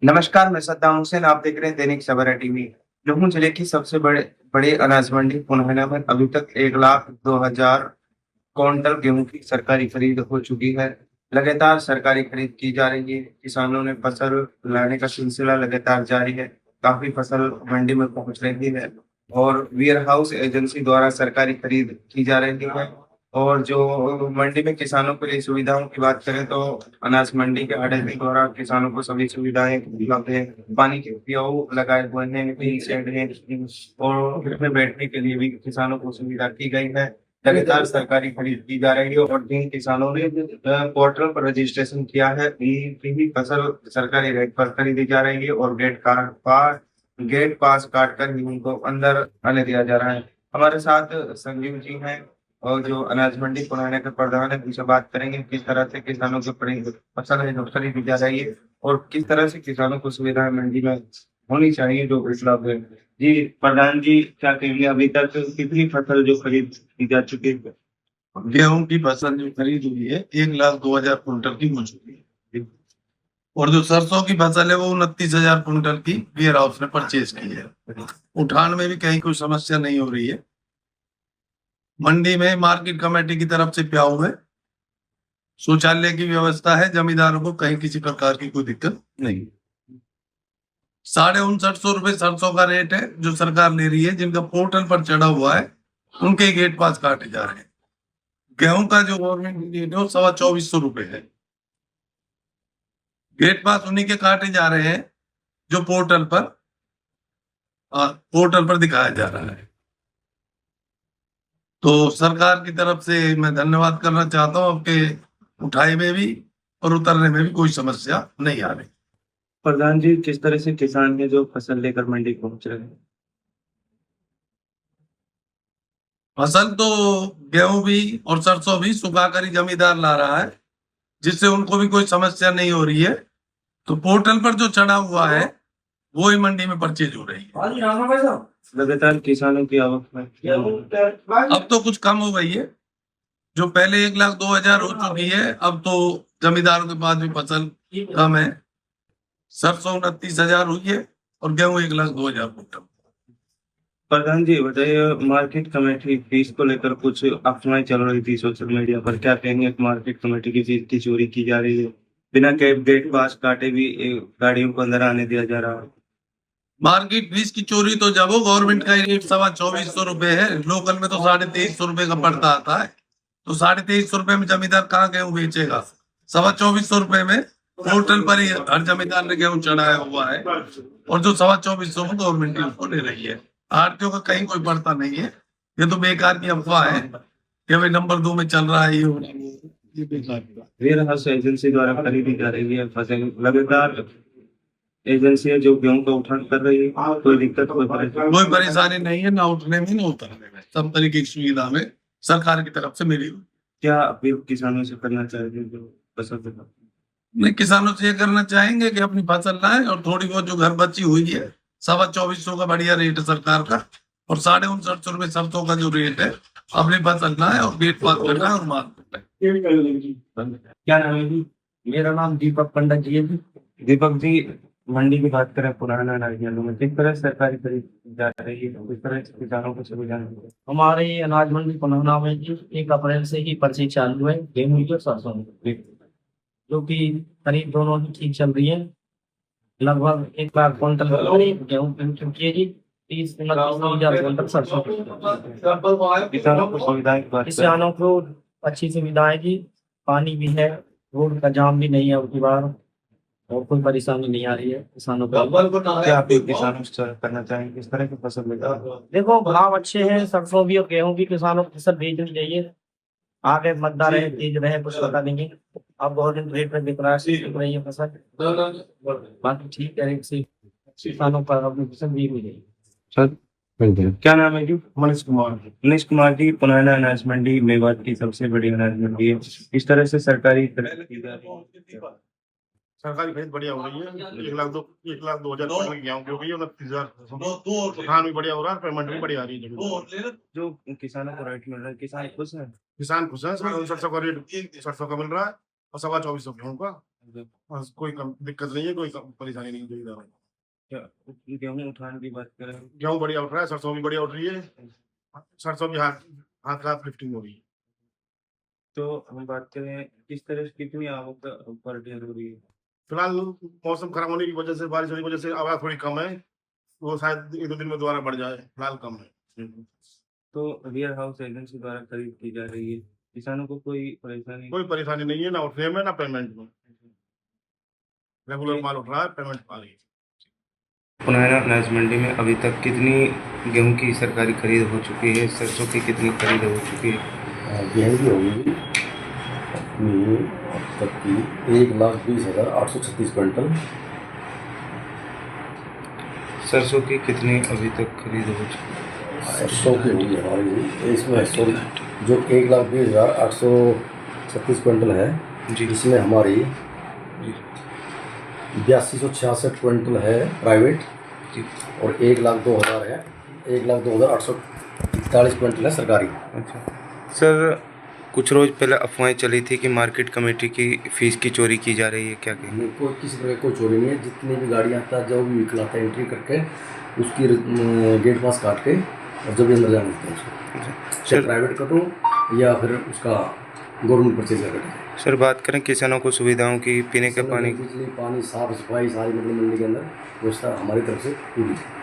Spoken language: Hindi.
नमस्कार, मैं सद्दाम हुसैन। आप देख रहे हैं दैनिक सवेरा टीवी। लखनऊ जिले की सबसे बड़ी अनाज मंडी पुनाहाना में अभी तक 1,02,000 क्विंटल गेहूं की सरकारी खरीद हो चुकी है। लगातार सरकारी खरीद की जा रही है। किसानों ने फसल लाने का सिलसिला लगातार जारी है। काफी फसल मंडी में पहुंच रही है और वेयर हाउस एजेंसी द्वारा सरकारी खरीद की जा रही है। और जो मंडी में किसानों के लिए सुविधाओं की बात करें तो अनाज मंडी के अड्डे द्वारा किसानों को सभी सुविधाएं उपलब्ध है। पानी के पीओ लगाए हुए हैं, टीन शेड है और उसमें बैठने के लिए भी किसानों को सुविधा की गई है। लगातार सरकारी खरीद की जा रही है और जिन किसानों ने पोर्टल पर रजिस्ट्रेशन किया है भी फसल सरकारी रेट पर खरीदी जा रही है और गेट पास काट कर ही उनको अंदर आने दिया जा रहा है। हमारे साथ संजीव जी हैं और जो अनाज मंडी पुराने के प्रधान है, उनसे बात करेंगे किस तरह से किसानों को फसल है जो खरीदी जा रही है और किस तरह से किसानों को सुविधाएं मंडी में होनी चाहिए जो उपलब्ध है। जी प्रधान जी, क्या कहेंगे अभी तक कितनी फसल जो खरीद की जा चुकी है? गेहूं की फसल जो खरीद हुई है 1,02,000 कुंटल की हो चुकी है। और जो सरसों की फसल है वो 29,000 कुंटल की वेयर हाउस ने परचेज की है। उठान में भी कहीं कोई समस्या नहीं हो रही है। मंडी में मार्केट कमेटी की तरफ से प्याऊ है, शौचालय की व्यवस्था है, जमींदारों को कहीं किसी प्रकार की कोई दिक्कत नहीं। 6,59 सरसों का रेट है जो सरकार ले रही है। जिनका पोर्टल पर चढ़ा हुआ है उनके गेट पास काटे जा रहे हैं। गेहूं का जो गवर्नमेंट रेट है वो 24,25 है। गेट पास उन्हीं के काटे जा रहे हैं जो पोर्टल पर दिखाया जा रहा है। तो सरकार की तरफ से मैं धन्यवाद करना चाहता हूँ आपके उठाई में भी और उतरने में भी कोई समस्या नहीं आ रही। प्रधान जी, किस तरह से किसान है जो फसल लेकर मंडी पहुंच रहे हैं? फसल तो गेहूं भी और सरसों भी सुखाकर ही जमींदार ला रहा है, जिससे उनको भी कोई समस्या नहीं हो रही है। तो पोर्टल पर जो चढ़ा हुआ है वो ही मंडी में परचेज हो रही है। लगातार किसानों की आवक में अब तो कुछ कम हो गई है। जो पहले 1,02,000 हो चुकी है, अब तो जमींदारों के पास भी फसल कम है। सरसों 29,000 हुई है और गेहूं 1,02,000 कुंटल। प्रधान जी बताइए, मार्केट कमेटी फीस को लेकर कुछ अफवाहें चल रही थी सोशल मीडिया पर, क्या कहेंगे? मार्केट कमेटी की फीस की चोरी की जा रही है, बिना कैब गेट पास काटे भी गाड़ियों को अंदर आने दिया जा रहा है। मार्केट फीस की चोरी तो जब हो, गवर्नमेंट का रेट 24,25 है, लोकल में तो 23,500 का पड़ता आता है। तो 23,500 में जमींदार कहाँ गेहूं बेचेगा? 24,25 में पोर्टल पर ही हर जमींदार ने गेहूं चढ़ाया हुआ है और जो 24,25 में गवर्नमेंट उसको ले रही है। आरटीओ का कहीं कोई पड़ता नहीं है। ये तो बेकार की अफवाह है कि भाई नंबर 2 में चल रहा है, ये बेकार की बात। वेयर हाउस एजेंसी द्वारा खरीदी जा रही है फसल। लगातार एजेंसी है जो गेहूं का उठान कर रही है, कोई दिक्कत कोई परेशानी नहीं है, ना उठने में ना उतरने में, सब तरीके की सुविधा में सरकार की तरफ से मिली हुई। क्या अपील किसानों से करना चाहिए जो फसल नहीं, किसानों से ये करना चाहेंगे कि अपनी फसल लाएं और थोड़ी बहुत जो घर बची हुई है, 24,25 का बढ़िया रेट है सरकार का और 59,5 सरसों का जो रेट है, अपनी फसल लाएं और गेट पास करना और मार्केट में। क्या नाम है जी? मेरा नाम दीपक पंडित जी है जी। दीपक जी, मंडी की बात करें पुराना नारियल में किस तरह से सरकारी खरीद जा रही है, किस तरह से किसानों को सुविधा मिल रही है? हमारे अनाज मंडी पनौना में जी 1 अप्रैल से ही पर्ची चालू है गेहूं की और सरसों की, जो कि खरीद दोनों ही ठीक चल रही है। लगभग 1 लाख क्विंटल खरीद गेहूं की हो चुकी है जी। 30-29,000 क्विंटल सरसों की। किसानों को सुविधाएं की बात करें किसानों को अच्छी सुविधाएं जी, पानी भी है, रोड का जाम भी नहीं है अब की बार, और कोई परेशानी नहीं आ रही है किसानों को। क्या आप किसानों से करना चाहेंगे किस तरह की फसल लेगा? देखो भाव अच्छे हैं, सरसों भी और गेहूं भी किसानों को फसल बेचनी चाहिए। आगे मतदार रहे, तेज रहे, कुछ पता नहीं। अब बहुत दिन रेट में बिक रहा है, बिक रही है फसल। बाकी ठीक है, रेट से किसानों पर अपनी फसल भी मिल रही सर, क्या नाम है जी? मनीष कुमार। मनीष कुमार जी, पुराना अनाज मंडी मेवात की सबसे बड़ी अनाज मंडी है। इस तरह से सरकारी खरीद की जा रही है। सरकारी खरीद बढ़िया हो रही है। 1,02,000 गेहूं की हो गई है, 29,000 धान भी बढ़िया हो रहा है, पेमेंट भी बढ़िया आ रही है। जो किसानों को रेट मिल रहा है, किसान खुश है। किसान खुश है। 67,000 का रेट सरसों का मिल रहा है और 24,25 गेहूं का। बस कोई दिक्कत नहीं है, कोई परेशानी नहीं है। क्या गेहूं उठाने की बात करें? गेहूँ बढ़िया उठ रहा है, सरसों भी बढ़िया उठ रही है, सरसों भी हाथ हाथ लिफ्टिंग हो रही है। तो हम बात करें किस तरह से कितनी आवक पर डे हो रही है? फिलहाल मौसम खराब होने की वजह से, बारिश होने की वजह से आवाज थोड़ी कम है, वो शायद 1-2 दिन में दोबारा बढ़ जाए, फिलहाल कम है। तो वेयर हाउस एजेंसी द्वारा खरीद की जा रही है, किसानों को कोई परेशानी? कोई परेशानी नहीं है, ना उठने में ना पेमेंट में, रेगुलर माल उठ रहा है, पेमेंट आ रही है। पुनः अनाज मंडी में अभी तक कितनी गेहूं की सरकारी खरीद हो चुकी है, सरसों की कितनी खरीद हो चुकी है? गेहूँ की होगी अपनी अब तक की 1,20,836 क्विंटल। सरसों की कितनी अभी तक खरीद हो चुकी है? सरसों की होगी हमारी इसमें जो 1,20,836 क्विंटल है, जी इसमें हमारी जी 8266 क्विंटल है प्राइवेट जी। और 1,02,000 है, 1,02,841 क्विंटल है सरकारी। अच्छा सर, कुछ रोज पहले अफवाहें चली थी कि मार्केट कमेटी की फीस की चोरी की जा रही है, क्या कहेंगे? नहीं, कोई किसी तरह की कोई चोरी नहीं है। जितनी भी गाड़ियाँ आता है, जो भी व्हीकल आता है, एंट्री करके उसकी गेट पास काट के और जब भी अंदर जाने देते हैं उसको, चाहे सर प्राइवेट कटो या फिर उसका गवर्नमेंट परचेज का कटे। सर बात करें किसानों को सुविधाओं की, पीने के पानी, बिजली, पानी, साफ सफाई सारी मतलब मंडी के अंदर व्यवस्था हमारी तरफ से पूरी है।